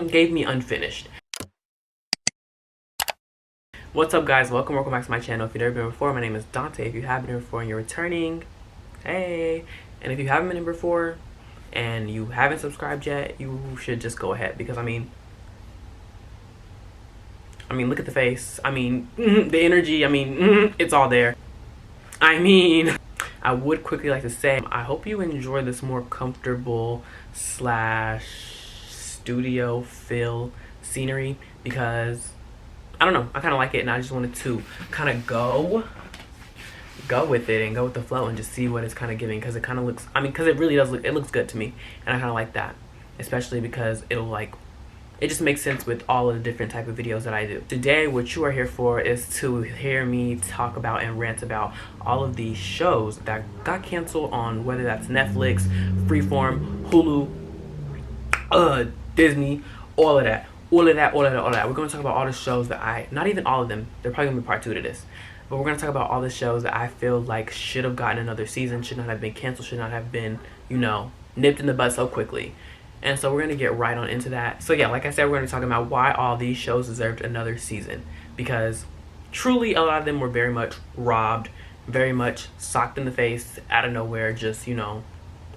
gave me unfinished. What's up, guys? Welcome back to my channel. If you've never been before, my name is Dante. If you have been here before and you're returning, hey. And if you haven't been here before and you haven't subscribed yet, you should just go ahead, because I mean, look at the face. The energy. It's all there. I would quickly like to say, I hope you enjoy this more comfortable slash studio feel scenery, because I don't know, I kind of like it, and I just wanted to kind of go with it and go with the flow and just see what it's kind of giving, because it kind of looks, because it really does look, it looks good to me, and I kind of like that, especially because it just makes sense with all of the different type of videos that I do. Today, what you are here for is to hear me talk about and rant about all of these shows that got canceled on, whether that's Netflix, Freeform, Hulu, Disney, all of that. We're going to talk about all the shows that not even all of them, they're probably going to be part 2 to this, but we're going to talk about all the shows that I feel like should have gotten another season, should not have been canceled, should not have been, nipped in the bud so quickly. And so we're going to get right on into that. So yeah, like I said, we're going to be talking about why all these shows deserved another season, because truly a lot of them were very much robbed, very much socked in the face out of nowhere. Just, I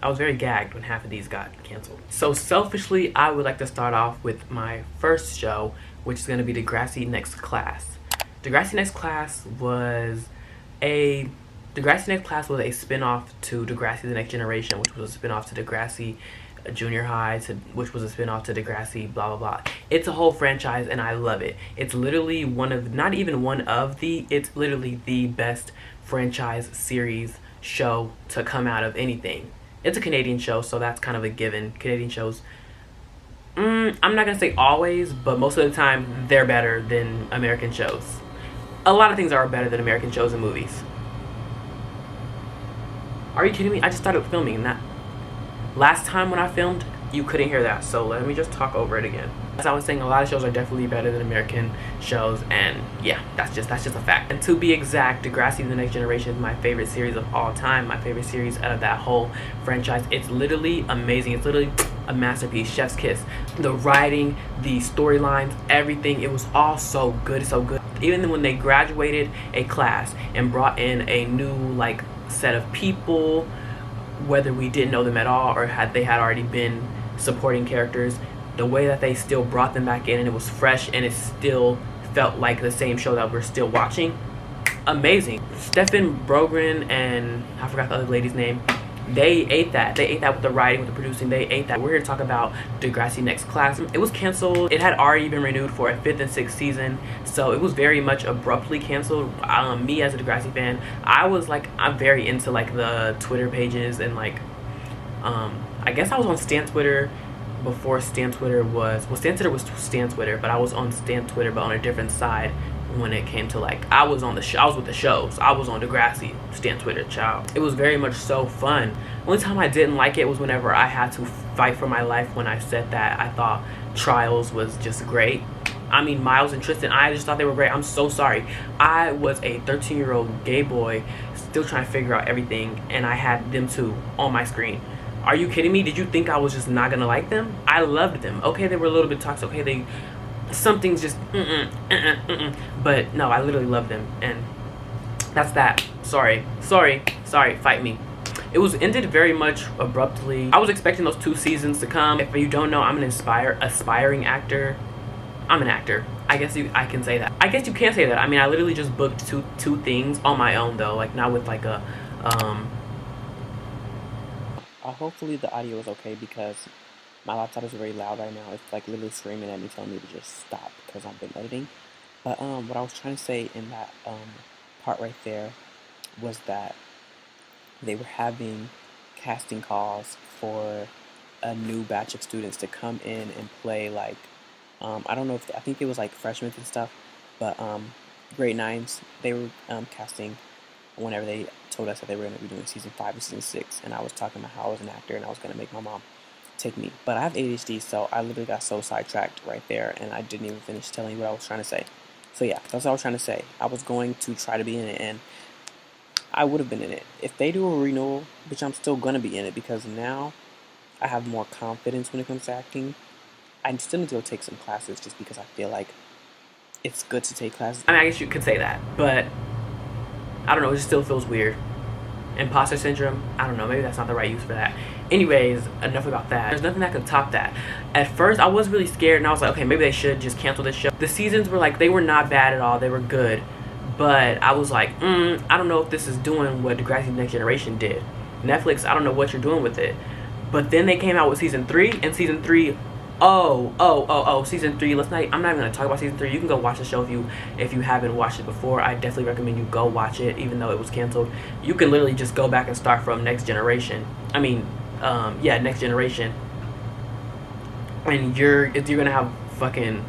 was very gagged when half of these got canceled. So selfishly, I would like to start off with my first show, which is going to be Degrassi Next Class. Degrassi Next Class was a spin-off to Degrassi The Next Generation, which was a spin-off to Degrassi Junior High, which was a spin-off to Degrassi, blah, blah, blah. It's a whole franchise, and I love it. It's literally it's literally the best franchise series show to come out of anything. It's a Canadian show, so that's kind of a given. Canadian shows, I'm not going to say always, but most of the time, they're better than American shows. A lot of things are better than American shows and movies. Are you kidding me? I just started filming, and that last time when I filmed, you couldn't hear that, so let me just talk over it again. As I was saying, a lot of shows are definitely better than American shows, and yeah, that's just a fact. And to be exact, Degrassi The Next Generation is my favorite series of all time, my favorite series out of that whole franchise. It's literally amazing. It's literally a masterpiece, chef's kiss. The writing, the storylines, everything, it was all so good, so good. Even when they graduated a class and brought in a new set of people, whether we didn't know them at all or they had already been supporting characters, the way that they still brought them back in, and it was fresh, and it still felt like the same show that we're still watching. Amazing. Stefan Brogren and I forgot the other lady's name. They ate that with the writing, with the producing. They ate that. We're here to talk about Degrassi Next Class. It was canceled. It had already been renewed for a 5th and 6th season, so it was very much abruptly canceled. Me as a Degrassi fan, I'm very into the Twitter pages, and I guess I was on Stan Twitter before Stan Twitter was Stan Twitter was Stan Twitter, but I was on Stan Twitter but on a different side. When it came to I was with the shows. I was on Degrassi, Stan Twitter, child. It was very much so fun. Only time I didn't like it was whenever I had to fight for my life when I said that I thought Trials was just great. Miles and Tristan, I just thought they were great. I'm so sorry. I was a 13-year-old gay boy still trying to figure out everything, and I had them two on my screen. Are you kidding me? Did you think I was just not gonna like them? I loved them. Okay, they were a little bit toxic. Okay, something's just but no, I literally love them, and that's that. Sorry, fight me. It was ended very much abruptly. I was expecting those 2 seasons to come. If you don't know, I'm an aspiring actor. I'm an actor. I guess I can say that. I guess you can't say that. I literally just booked two things on my own, though, not with hopefully the audio is okay, because my laptop is very loud right now. It's literally screaming at me, telling me to just stop because I've been editing. But what I was trying to say in that part right there was that they were having casting calls for a new batch of students to come in and play I don't know I think it was freshmen and stuff, but grade 9s. They were casting whenever they told us that they were going to be doing season 5 and season 6, and I was talking about how I was an actor and I was going to make my mom take me. But I have ADHD, so I literally got so sidetracked right there, and I didn't even finish telling you what I was trying to say. So yeah, that's what I was trying to say. I was going to try to be in it, and I would have been in it. If they do a renewal, which I'm still going to be in it, because now I have more confidence when it comes to acting. I still need to go take some classes just because I feel like it's good to take classes. I mean, I guess you could say that, but I don't know, it just still feels weird. Imposter syndrome, I don't know, maybe that's not the right use for that. Anyways, enough about that. There's nothing that could top that. At first, I was really scared, and I was like, okay, maybe they should just cancel this show. The seasons were like, they were not bad at all, they were good. But I was like, I don't know if this is doing what Degrassi Next Generation did. Netflix, I don't know what you're doing with it. But then they came out with season 3, and season 3, season 3. I'm not even gonna talk about season 3. You can go watch the show if you haven't watched it before. I definitely recommend you go watch it, even though it was canceled. You can literally just go back and start from Next Generation. I mean, Next Generation. And you're gonna have fucking,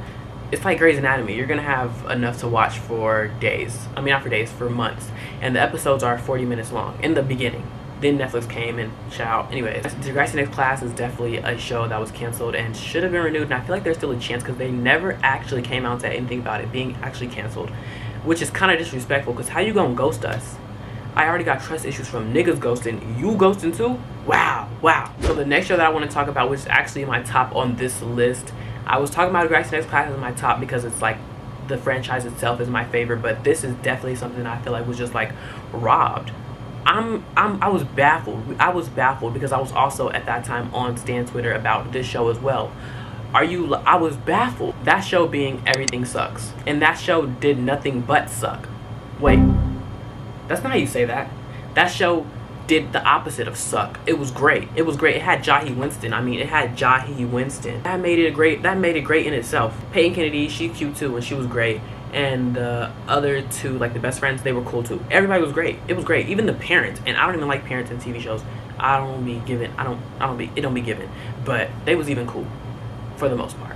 it's like Grey's Anatomy. You're gonna have enough to watch for days. I mean, not for days, for months. And the episodes are 40 minutes long in the beginning. Then Netflix came and shout. Anyways, Degrassi Next Class is definitely a show that was canceled and should have been renewed. And I feel like there's still a chance because they never actually came out and said anything about it being actually canceled, which is kind of disrespectful. Because how you gonna ghost us? I already got trust issues from niggas ghosting. You ghosting too? Wow. So the next show that I want to talk about, which is actually my top on this list, I was talking about Degrassi Next Class as my top because it's like the franchise itself is my favorite, but this is definitely something I feel like was just like robbed. I was baffled. I was baffled because I was also at that time on Stan Twitter about this show as well. I was baffled. That show being Everything Sucks. And that show did nothing but suck. Wait, that's not how you say that. That show did the opposite of suck. It was great. It had Jahi Winston. That made it great in itself. Peyton Kennedy, she's cute too, and she was great. And the other two, like the best friends, they were cool too. Everybody was great. It was great. Even the parents, and I don't even like parents in TV shows. It don't be given. But they was even cool, for the most part,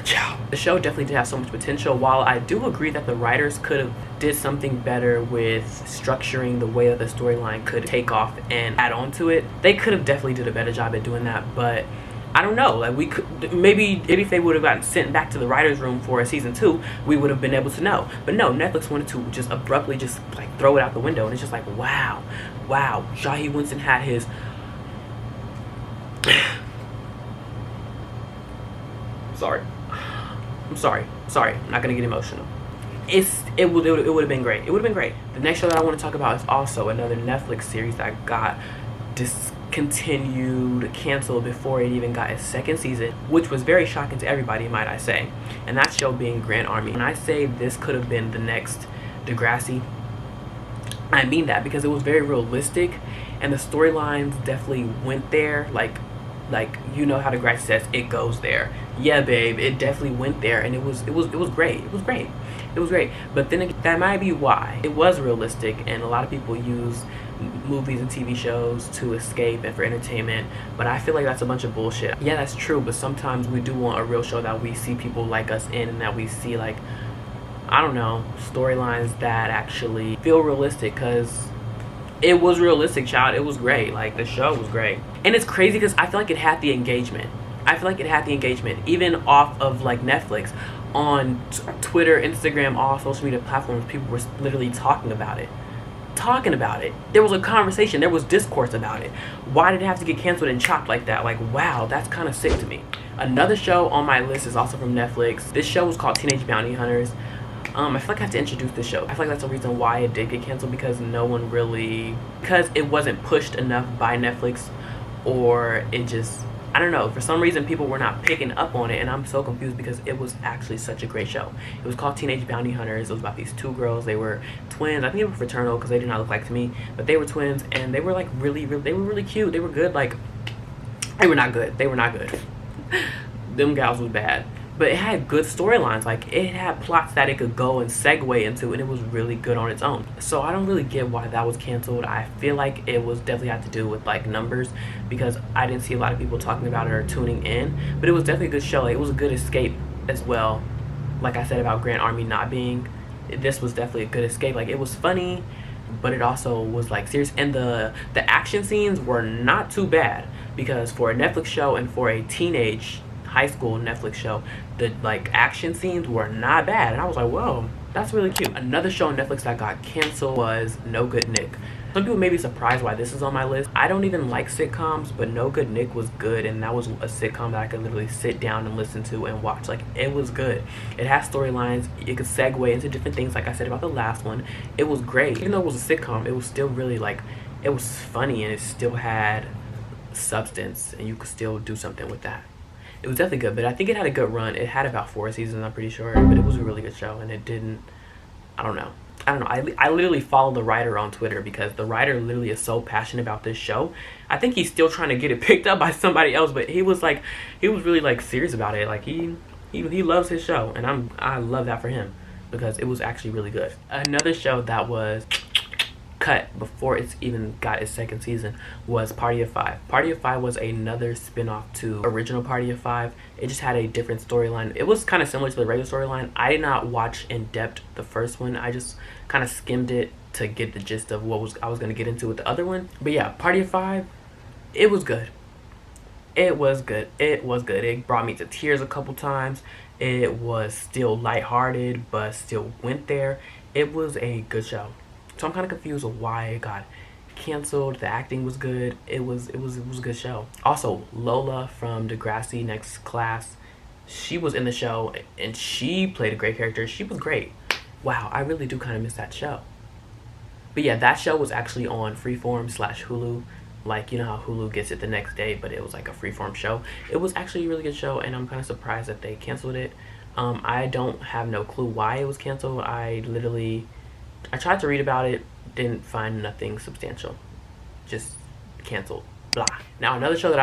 child. The show definitely did have so much potential. While I do agree that the writers could have did something better with structuring the way that the storyline could take off and add on to it, they could have definitely did a better job at doing that. But I don't know, like we could, maybe if they would have gotten sent back to the writer's room for a season 2, we would have been able to know. But no, Netflix wanted to just abruptly just like throw it out the window, and it's just like, wow. Jahi Winston had his I'm sorry, I'm not gonna get emotional. It would have been great. The next show that I want to talk about is also another Netflix series that got discontinued, canceled before it even got its second season, which was very shocking to everybody, might I say. And that show being Grand Army. When I say this could have been the next Degrassi, I mean that because it was very realistic, and the storylines definitely went there. Like you know how Degrassi says it goes there. Yeah, babe, it definitely went there, and it was great. It was great. But then again, that might be why it was realistic, and a lot of people use movies and TV shows to escape and for entertainment, but I feel like that's a bunch of bullshit. Yeah, that's true, but sometimes we do want a real show that we see people like us in, and that we see, like, I don't know, storylines that actually feel realistic, because it was realistic, child. It was great. Like, the show was great. And it's crazy because I feel like it had the engagement. Even off of, like, Netflix. On Twitter, Instagram, all social media platforms, people were literally talking about it. There was a conversation. There was discourse about it. Why did it have to get canceled and chopped like that? Like, wow, that's kind of sick to me. Another show on my list is also from Netflix. This show was called Teenage Bounty Hunters. I feel like I have to introduce this show. I feel like that's the reason why it did get canceled, because because it wasn't pushed enough by Netflix, or it just, I don't know, for some reason people were not picking up on it, and I'm so confused because it was actually such a great show. It was called Teenage Bounty Hunters. It was about these two girls. They were twins. I think they were fraternal because they did not look like to me, but they were twins, and they were like really cute. They were good. Like, they were not good. Them gals was bad. But it had good storylines. Like, it had plots that it could go and segue into, and it was really good on its own. So I don't really get why that was canceled. I feel like it was definitely had to do with, like, numbers, because I didn't see a lot of people talking about it or tuning in. But it was definitely a good show. Like, it was a good escape as well. Like I said about Grand Army not being, this was definitely a good escape. Like, it was funny, but it also was, like, serious. And the action scenes were not too bad, because for a Netflix show and for a teenage high school Netflix show, the, like, action scenes were not bad, and I was like, whoa, that's really cute. Another show on Netflix that got canceled was No Good Nick. Some people may be surprised why this is on my list. I don't even like sitcoms, but No Good Nick was good, and that was a sitcom that I could literally sit down and listen to and watch. Like, it was good. It has storylines. It could segue into different things, like I said about the last one. It was great. Even though it was a sitcom, it was still really, like, it was funny, and it still had substance, and you could still do something with that. It was definitely good, but I think it had a good run. It had about 4 seasons, I'm pretty sure, but it was a really good show, and it didn't, I don't know. I literally follow the writer on Twitter because the writer literally is so passionate about this show. I think he's still trying to get it picked up by somebody else, but he was really like serious about it. Like he loves his show, and I love that for him because it was actually really good. Another show that was cut before it's even got its second season was Party of Five. Party of Five was another spin-off to original Party of Five. It just had a different storyline. It was kind of similar to the regular storyline. I did not watch in depth the first one. I just kind of skimmed it to get the gist of what I was going to get into with the other one. But yeah, Party of Five, it was good. It was good. It was good. It brought me to tears a couple times. It was still lighthearted, but still went there. It was a good show. So I'm kind of confused with why it got canceled. The acting was good. It was a good show. Also, Lola from Degrassi Next Class, she was in the show and she played a great character. She was great. Wow, I really do kind of miss that show. But yeah, that show was actually on Freeform/Hulu. Like, you know how Hulu gets it the next day, but it was like a Freeform show. It was actually a really good show, and I'm kind of surprised that they canceled it. I don't have no clue why it was canceled. I tried to read about it, didn't find nothing substantial. Just canceled. Blah. Now another show that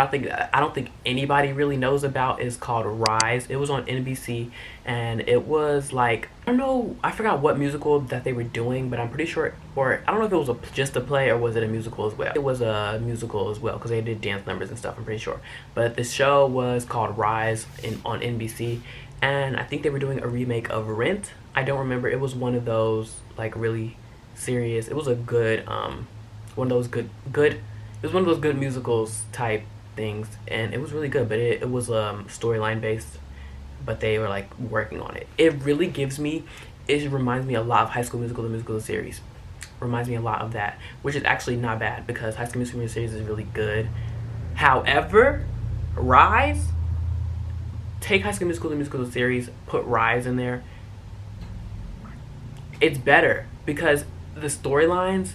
I don't think anybody really knows about is called Rise. It was on NBC, and it was like, I don't know, I forgot what musical that they were doing, but I'm pretty sure, or I don't know if it was just a play or was it a musical as well. It was a musical as well because they did dance numbers and stuff, I'm pretty sure. But the show was called Rise on NBC, and I think they were doing a remake of Rent. I don't remember. It was one of those like really serious. It was a good one of those good it was one of those good musicals type things, and it was really good. But it was storyline based, but they were like working on it. It reminds me a lot of High School Musical, the musical series. Reminds me a lot of that, which is actually not bad because High School Musical series is really good. However, Rise, take High School Musical, the musical series, put Rise in there. It's better because the storylines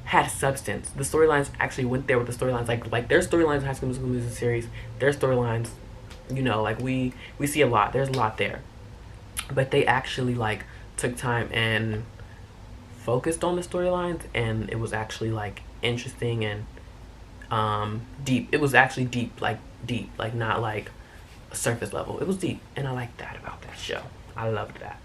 had substance. The storylines actually went there with the storylines. Like their storylines in High School Musical series, their storylines, you know, like we see a lot. There's a lot there. But they actually like took time and focused on the storylines, and it was actually like interesting and deep. It was actually deep, like not like surface level. It was deep, and I like that about that show. I loved that.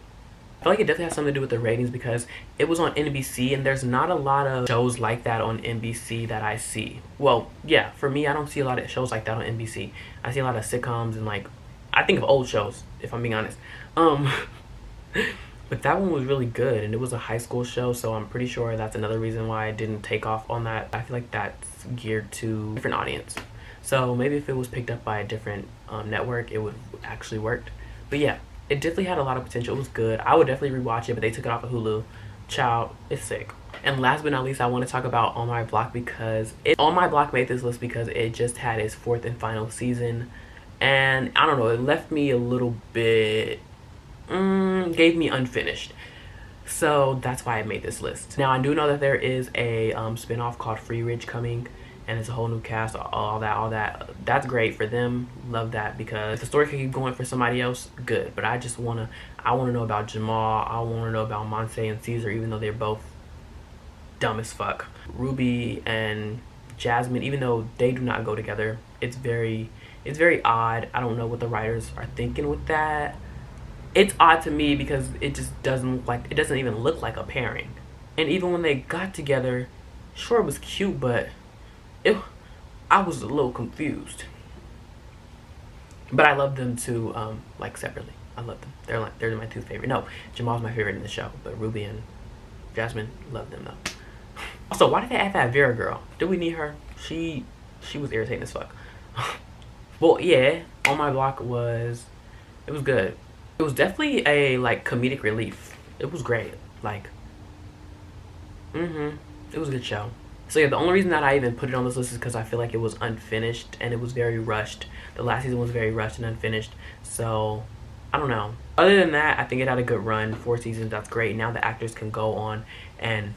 I feel like it definitely has something to do with the ratings because it was on NBC, and there's not a lot of shows like that on NBC that I see. Well, yeah, for me, I don't see a lot of shows like that on NBC. I see a lot of sitcoms and like, I think of old shows, if I'm being honest. But that one was really good, and it was a high school show, so I'm pretty sure that's another reason why I didn't take off on that. I feel like that's geared to a different audience. So maybe if it was picked up by a different network, it would actually worked. But yeah. It definitely had a lot of potential. It was good. I would definitely rewatch it, but they took it off of Hulu. Child, it's sick. And last but not least, I want to talk about On My Block because On My Block made this list because it just had its 4th and final season. And I don't know, it left me a little bit, gave me unfinished. So that's why I made this list. Now, I do know that there is a spinoff called Free Ridge coming, and it's a whole new cast, all that. That's great for them. Love that because if the story can keep going for somebody else, good. But I want to know about Jamal. I want to know about Monse and Caesar, even though they're both dumb as fuck. Ruby and Jasmine, even though they do not go together, it's very odd. I don't know what the writers are thinking with that. It's odd to me because it just doesn't even look like a pairing. And even when they got together, sure, it was cute, but I was a little confused. But I love them too, like separately. I love them. They're my 2 favorite. No, Jamal's my favorite in the show, but Ruby and Jasmine, love them though. Also, why did they add that Vera girl? Did we need her? She was irritating as fuck. Well, yeah, On My Block it was good. It was definitely a like comedic relief. It was great. Like, It was a good show. So yeah, the only reason that I even put it on this list is because I feel like it was unfinished and it was very rushed. The last season was very rushed and unfinished. So I don't know. Other than that, I think it had a good run. 4 seasons, that's great. Now the actors can go on and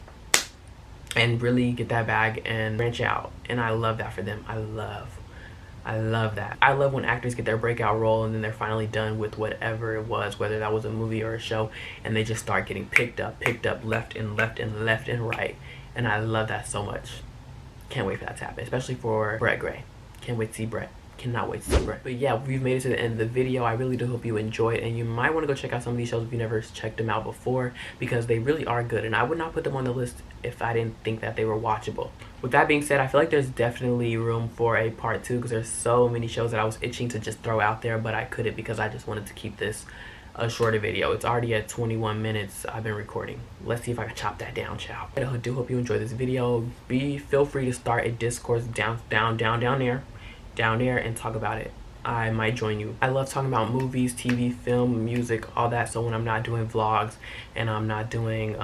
really get that bag and branch out. And I love that for them. I love that. I love when actors get their breakout role and then they're finally done with whatever it was, whether that was a movie or a show, and they just start getting picked up left and right. And I love that so much. Can't wait for that to happen, especially for Brett Gray. Can't wait to see Brett. Cannot wait to see Brett. But yeah, we've made it to the end of the video. I really do hope you enjoyed, and you might want to go check out some of these shows if you never checked them out before, because they really are good, and I would not put them on the list if I didn't think that they were watchable. With that being said, I feel like there's definitely room for a part 2, because there's so many shows that I was itching to just throw out there, but I couldn't because I just wanted to keep this a shorter video. It's already at 21 minutes I've been recording. Let's see if I can chop that down, child. I do hope you enjoyed this video. Feel free to start a discourse down there and talk about it. I might join you. I love talking about movies, TV, film, music, all that. So when I'm not doing vlogs and I'm not doing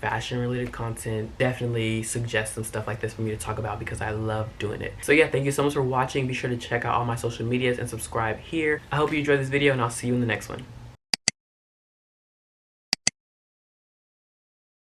fashion related content, definitely suggest some stuff like this for me to talk about, because I love doing it. So yeah, thank you so much for watching. Be sure to check out all my social medias and subscribe here. I hope you enjoyed this video, and I'll see you in the next one.